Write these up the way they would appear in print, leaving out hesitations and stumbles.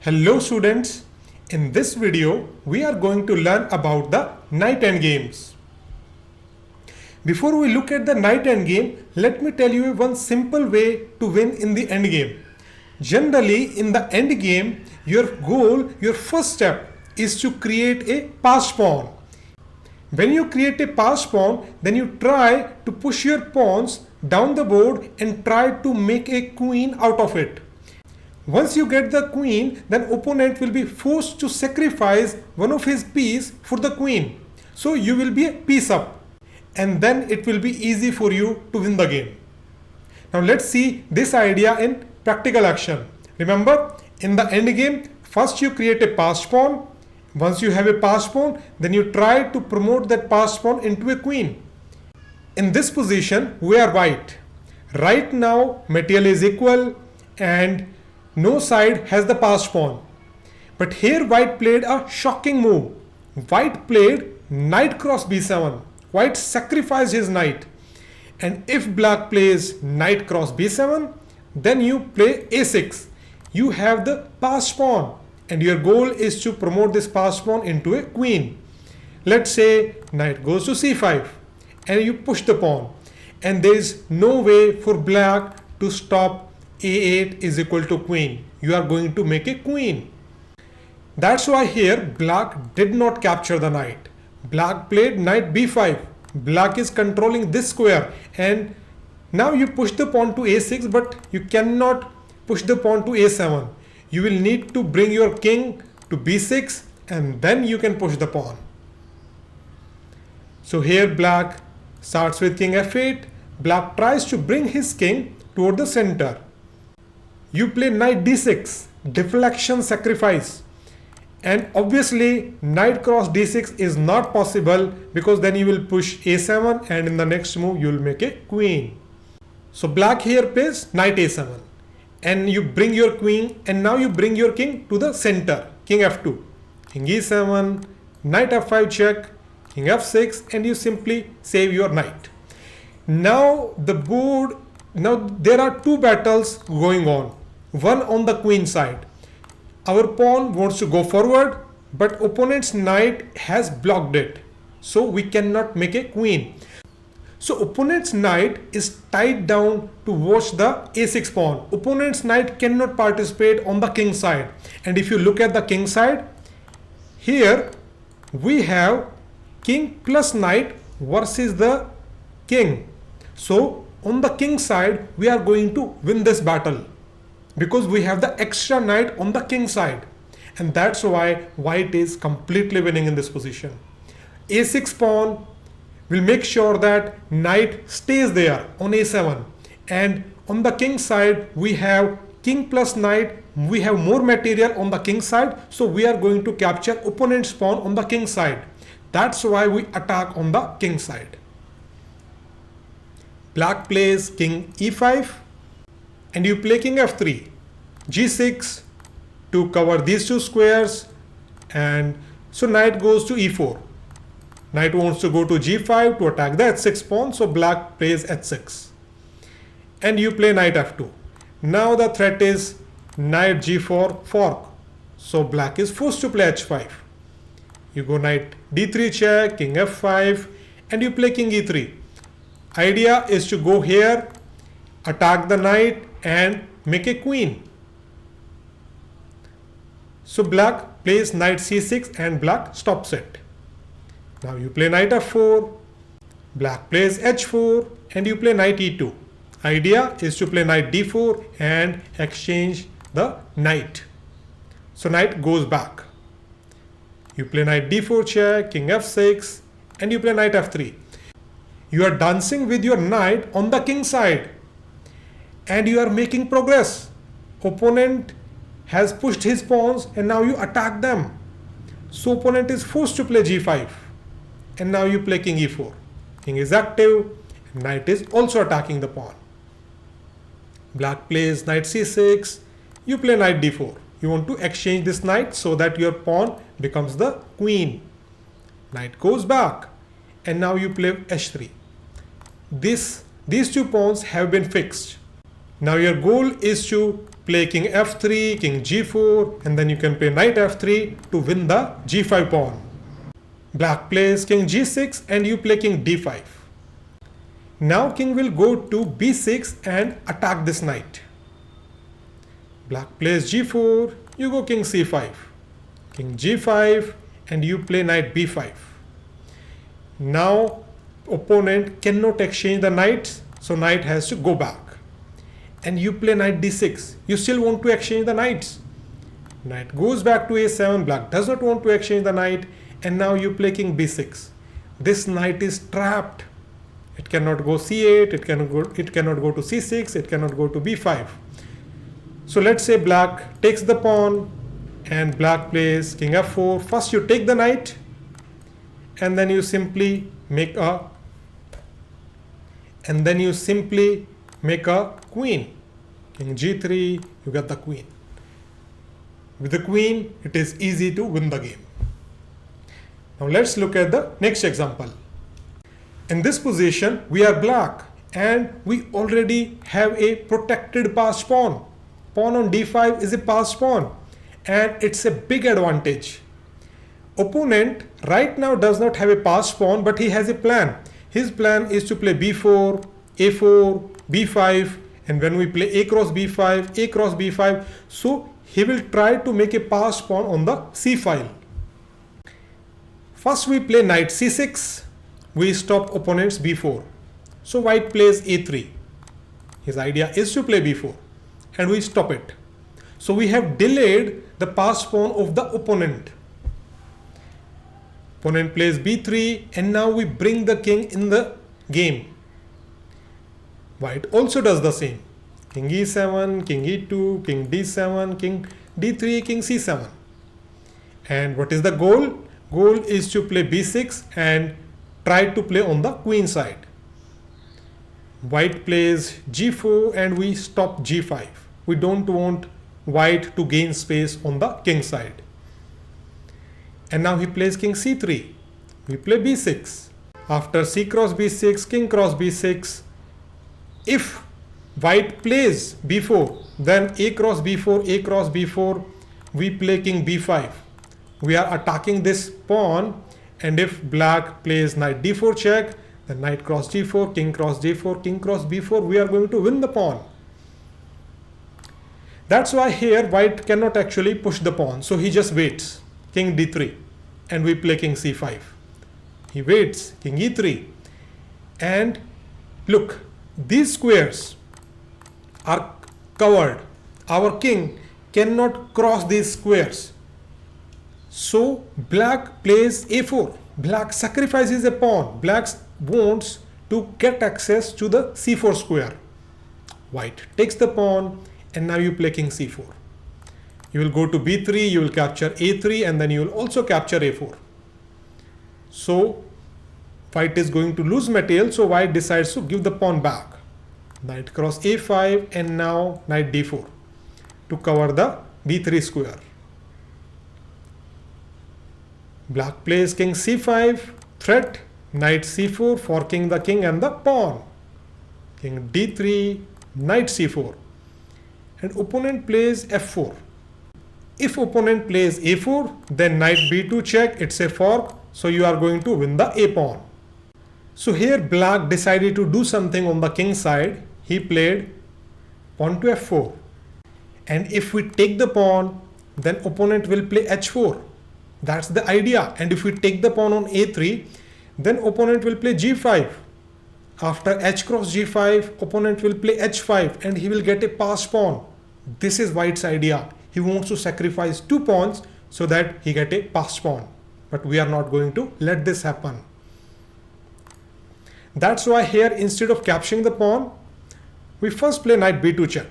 Hello students, in this video we are going to learn about the knight endgames. Before we look at the knight endgame, let me tell you one simple way to win in the endgame. Generally in the endgame, your goal, your first step is to create a passed pawn. When you create a passed pawn, then you try to push your pawns down the board and try to make a queen out of it. Once you get the queen, then opponent will be forced to sacrifice one of his piece for the queen. So you will be a piece up, and then it will be easy for you to win the game. Now let's see this idea in practical action. Remember, in the end game, first you create a passed pawn. Once you have a passed pawn, then you try to promote that passed pawn into a queen. In this position, we are white. Right now, material is equal and no side has the passed pawn. But here white played a shocking move. White played knight cross b7. White sacrificed his knight. And if black plays knight cross b7, then you play a6. You have the passed pawn and your goal is to promote this passed pawn into a queen. Let's say knight goes to c5 and you push the pawn. And there is no way for black to stop a8 is equal to queen. You are going to make a queen. That's why here black did not capture the knight. Black played knight b5. Black is controlling this square and now you push the pawn to a6, but you cannot push the pawn to a7. You will need to bring your king to b6 and then you can push the pawn. So here black starts with king f8. Black tries to bring his king toward the center. You play knight d6, deflection sacrifice. And obviously knight cross d6 is not possible because then you will push a7 and in the next move you will make a queen. So black here plays knight a7 and you bring your queen and now you bring your king to the center. King f2, king e7, knight f5 check, king f6 and you simply save your knight. Now there are two battles going on. One on the queen side. Our pawn wants to go forward, but opponent's knight has blocked it. So we cannot make a queen. So opponent's knight is tied down to watch the a6 pawn. Opponent's knight cannot participate on the king side. And if you look at the king side, here we have king plus knight versus the king. So on the king side, we are going to win this battle because we have the extra knight on the king side. And that's why white is completely winning in this position. a6 pawn will make sure that knight stays there on a7. And on the king side, we have king plus knight. We have more material on the king side. So we are going to capture opponent's pawn on the king side. That's why we attack on the king side. Black plays king e5 and you play king f3, g6 to cover these two squares, and so knight goes to e4. Knight wants to go to g5 to attack the h6 pawn, so black plays h6 and you play knight f2. Now the threat is knight g4 fork, so black is forced to play h5. You go knight d3 check, king f5 and you play king e3. Idea is to go here, attack the knight and make a queen. So black plays knight c6 and black stops it. Now you play knight f4, black plays h4 and you play knight e2. Idea is to play knight d4 and exchange the knight. So knight goes back. You play knight d4 check, king f6 and you play knight f3. You are dancing with your knight on the king side and you are making progress. Opponent has pushed his pawns and now you attack them. So opponent is forced to play g5 and now you play king e4. King is active and knight is also attacking the pawn. Black plays knight c6, you play knight d4. You want to exchange this knight so that your pawn becomes the queen. Knight goes back and now you play h3. These two pawns have been fixed. Now your goal is to play king f3, king g4, and then you can play knight f3 to win the g5 pawn. Black plays king g6 and you play king d5. Now king will go to b6 and attack this knight. Black plays g4, you go king c5, king g5, and you play knight b5. Now opponent cannot exchange the knights, so knight has to go back. And you play knight d6. You still want to exchange the knights. Knight goes back to a7, black does not want to exchange the knight, and now you play king b6. This knight is trapped. It cannot go c8, it cannot go to c6, it cannot go to b5. So let's say black takes the pawn and black plays king f4. First you take the knight and then you simply make a queen. King g3, you get the queen. With the queen, it is easy to win the game. Now let's look at the next example. In this position, we are black and we already have a protected passed pawn. Pawn on d5 is a passed pawn and it's a big advantage. Opponent right now does not have a passed pawn, but he has a plan. His plan is to play b4, a4, b5, and when we play a cross b5, so he will try to make a passed pawn on the c file. First we play knight c6, we stop opponent's b4. So white plays a3. His idea is to play b4 and we stop it. So we have delayed the passed pawn of the opponent. Opponent plays b3 and now we bring the king in the game. White also does the same. King e7, king e2, king d7, king d3, king c7. And what is the goal? Goal is to play b6 and try to play on the queen side. White plays g4 and we stop g5. We don't want white to gain space on the king side. And now he plays king c3. We play b6. After c cross b6, king cross b6. If white plays b4, then a cross b4, we play king b5. We are attacking this pawn, and if black plays knight d4 check, then knight cross g4, king cross j4, king cross b4, we are going to win the pawn. That's why here white cannot actually push the pawn, so he just waits. King d3 and we play king c5. He waits, king e3, and look, these squares are covered. Our king cannot cross these squares. So black plays a4. Black sacrifices a pawn. Black wants to get access to the c4 square. White takes the pawn and now you play king c4. You will go to b3, you will capture a3 and then you will also capture a4. So white is going to lose material, so white decides to give the pawn back. Knight cross a5 and now knight d4 to cover the b3 square. Black plays king c5, threat, knight c4, forking the king and the pawn. King d3, knight c4. And opponent plays f4. If opponent plays a4, then knight b2 check, it's a fork, so you are going to win the a pawn. So here black decided to do something on the king side. He played pawn to f4. And if we take the pawn, then opponent will play h4. That's the idea. And if we take the pawn on a3, then opponent will play g5. After h cross g5, opponent will play h5 and he will get a passed pawn. This is white's idea. He wants to sacrifice two pawns so that he get a passed pawn. But we are not going to let this happen. That's why here, instead of capturing the pawn, we first play knight b2 check.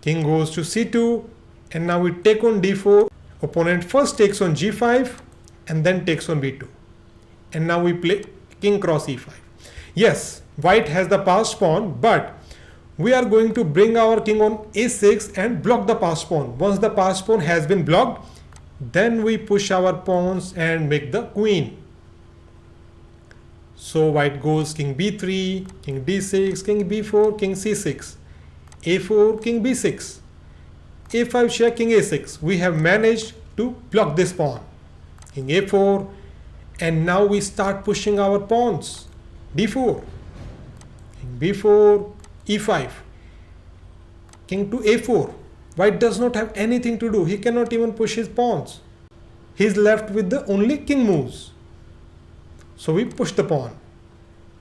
King goes to c2 and now we take on d4. Opponent first takes on g5 and then takes on b2. And now we play king cross e5. Yes, white has the passed pawn, but we are going to bring our king on a6 and block the passed pawn. Once the passed pawn has been blocked, then we push our pawns and make the queen. So white goes king b3, king d6, king b4, king c6, a4, king b6, a5 check, king a6. We have managed to block this pawn. King a4, and now we start pushing our pawns. d4, king b4, e5, king to a4. White does not have anything to do. He cannot even push his pawns. He is left with the only king moves. So we push the pawn.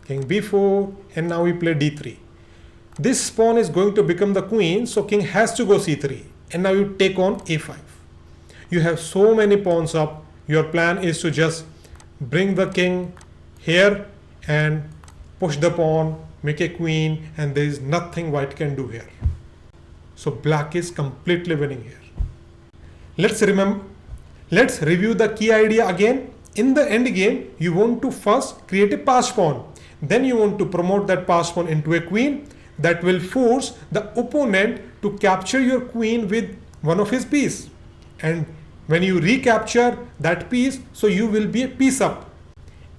King b4, and now we play d3. This pawn is going to become the queen, so king has to go c3. And now you take on a5. You have so many pawns up. Your plan is to just bring the king here and push the pawn, make a queen, and there is nothing white can do here. So black is completely winning here. Let's review the key idea again. In the end game, you want to first create a passed pawn. Then you want to promote that passed pawn into a queen that will force the opponent to capture your queen with one of his piece. And when you recapture that piece, so you will be a piece up.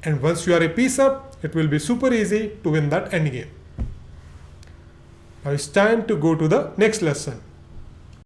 And once you are a piece up, it will be super easy to win that endgame. Now it's time to go to the next lesson.